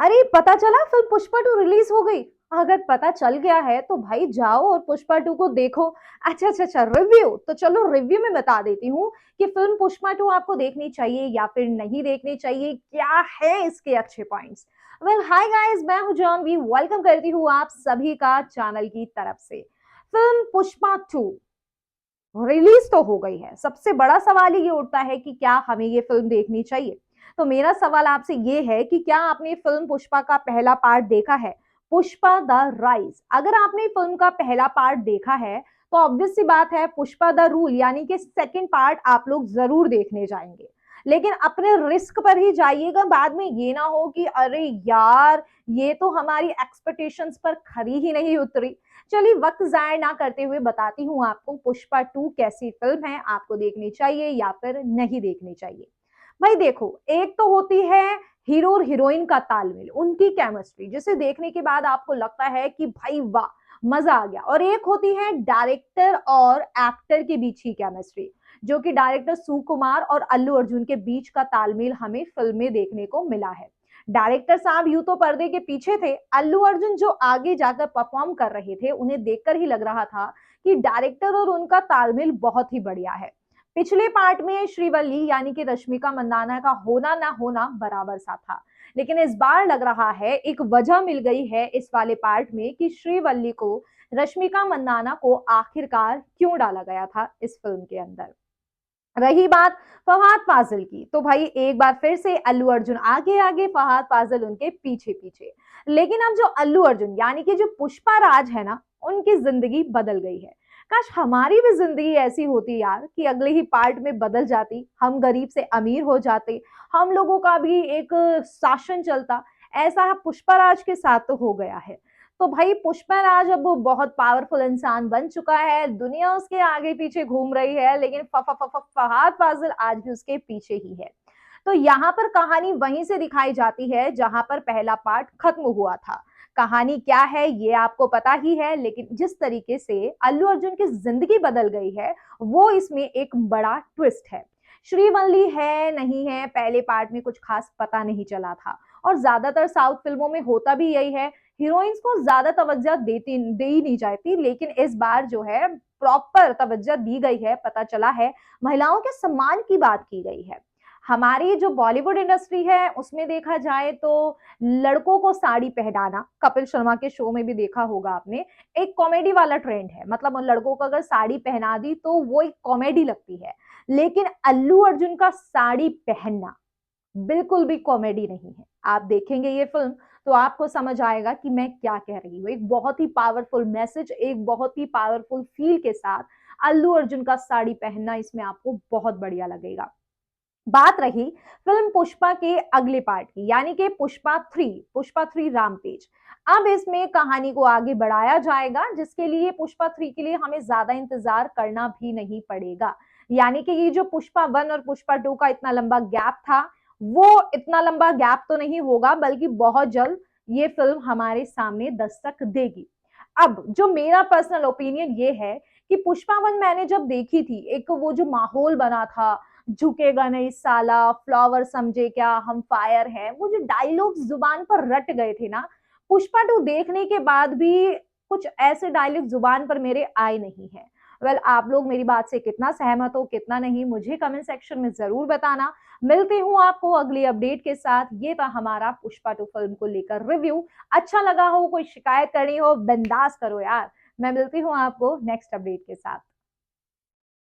अरे पता चला फिल्म पुष्पा टू रिलीज हो गई। अगर पता चल गया है तो भाई जाओ और पुष्पा टू को देखो। अच्छा अच्छा अच्छा, रिव्यू तो चलो रिव्यू में बता देती हूँ कि फिल्म पुष्पा टू आपको देखनी चाहिए या फिर नहीं देखनी चाहिए, क्या है इसके अच्छे पॉइंट्स। वेल हाय गाइस, मैं हूं जानवी, वेलकम करती हूँ आप सभी का चैनल की तरफ से। फिल्म पुष्पा टू रिलीज तो हो गई है, सबसे बड़ा सवाल ये उठता है कि क्या हमें ये फिल्म देखनी चाहिए। तो मेरा सवाल आपसे ये है कि क्या आपने फिल्म पुष्पा का पहला पार्ट देखा है, पुष्पा द राइज। अगर आपने फिल्म का पहला पार्ट देखा है तो ऑब्वियस सी बात है पुष्पा द रूल यानी कि सेकंड पार्ट आप लोग जरूर देखने जाएंगे। लेकिन अपने रिस्क पर ही जाइएगा, बाद में ये ना हो कि अरे यार ये तो हमारी एक्सपेक्टेशंस पर खरी ही नहीं उतरी। चलिए वक्त जाया ना करते हुए बताती हूँ आपको पुष्पा टू कैसी फिल्म है, आपको देखनी चाहिए या फिर नहीं देखनी चाहिए। भाई देखो, एक तो होती है हीरो और हीरोइन का तालमेल, उनकी केमिस्ट्री जिसे देखने के बाद आपको लगता है कि भाई वाह मजा आ गया। और एक होती है डायरेक्टर और एक्टर के बीच की केमिस्ट्री, जो कि डायरेक्टर सुकुमार और अल्लू अर्जुन के बीच का तालमेल हमें फिल्म में देखने को मिला है। डायरेक्टर साहब यूं तो पर्दे के पीछे थे, अल्लू अर्जुन जो आगे जाकर परफॉर्म कर रहे थे उन्हें देखकर ही लग रहा था कि डायरेक्टर और उनका तालमेल बहुत ही बढ़िया है। पिछले पार्ट में श्रीवल्ली यानी कि रश्मिका मंदाना का होना ना होना बराबर सा था, लेकिन इस बार लग रहा है एक वजह मिल गई है इस वाले पार्ट में कि श्रीवल्ली को रश्मिका मंदाना को आखिरकार क्यों डाला गया था इस फिल्म के अंदर। रही बात फहाद फाजिल की, तो भाई एक बार फिर से अल्लू अर्जुन आगे आगे, फहाद फाजिल उनके पीछे पीछे। लेकिन अब जो अल्लू अर्जुन यानी कि जो पुष्पा राज है ना, उनकी जिंदगी बदल गई है। काश हमारी भी जिंदगी ऐसी होती यार कि अगले ही पार्ट में बदल जाती, हम गरीब से अमीर हो जाते, हम लोगों का भी एक शासन चलता। ऐसा पुष्पा राज के साथ तो हो गया है। तो भाई पुष्पराज अब वो बहुत पावरफुल इंसान बन चुका है, दुनिया उसके आगे पीछे घूम रही है, लेकिन फहाद फाजिल आज भी उसके पीछे ही है। तो यहाँ पर कहानी वहीं से दिखाई जाती है जहां पर पहला पार्ट खत्म हुआ था। कहानी क्या है ये आपको पता ही है, लेकिन जिस तरीके से अल्लू अर्जुन की जिंदगी बदल गई है वो इसमें एक बड़ा ट्विस्ट है। श्रीवल्ली है नहीं है, पहले पार्ट में कुछ खास पता नहीं चला था। और ज्यादातर साउथ फिल्मों में होता भी यही है, हीरोइंस को ज्यादा तवज्जो दे ही नहीं जाती, लेकिन इस बार जो है प्रॉपर तवज्जो दी गई है। पता चला है महिलाओं के सम्मान की बात की गई है। हमारी जो बॉलीवुड इंडस्ट्री है उसमें देखा जाए तो लड़कों को साड़ी पहनाना, कपिल शर्मा के शो में भी देखा होगा आपने, एक कॉमेडी वाला ट्रेंड है। मतलब उन लड़कों को अगर साड़ी पहना दी तो वो एक कॉमेडी लगती है। लेकिन अल्लू अर्जुन का साड़ी पहनना बिल्कुल भी कॉमेडी नहीं है। आप देखेंगे ये फिल्म तो आपको समझ आएगा कि मैं क्या कह रही हूँ। एक बहुत ही पावरफुल मैसेज, एक बहुत ही पावरफुल फील के साथ अल्लू अर्जुन का साड़ी पहनना इसमें आपको बहुत बढ़िया लगेगा। बात रही फिल्म पुष्पा के अगले पार्ट की यानी कि पुष्पा थ्री रामतेज। अब इसमें कहानी को आगे बढ़ाया जाएगा, जिसके लिए पुष्पा थ्री के लिए हमें ज्यादा इंतजार करना भी नहीं पड़ेगा। यानी कि ये जो पुष्पा वन और पुष्पा टू का इतना लंबा गैप था, वो इतना लंबा गैप तो नहीं होगा, बल्कि बहुत जल्द ये फिल्म हमारे सामने दस्तक देगी। अब जो मेरा पर्सनल ओपिनियन ये है कि पुष्पा वन मैंने जब देखी थी, एक वो जो माहौल बना था, झुकेगा नहीं साला, फ्लावर समझे क्या, हम फायर हैं, वो जो डायलॉग जुबान पर रट गए थे ना, पुष्पा टू देखने के बाद भी कुछ ऐसे डायलॉग जुबान पर मेरे आए नहीं है। वेल आप लोग मेरी बात से कितना सहमत हो कितना नहीं, मुझे कमेंट सेक्शन में जरूर बताना। मिलती हूँ आपको अगली अपडेट के साथ। ये था हमारा पुष्पा टू फिल्म को लेकर रिव्यू। अच्छा लगा हो, कोई शिकायत करनी हो, बिंदास करो यार। मैं मिलती हूँ आपको नेक्स्ट अपडेट के साथ।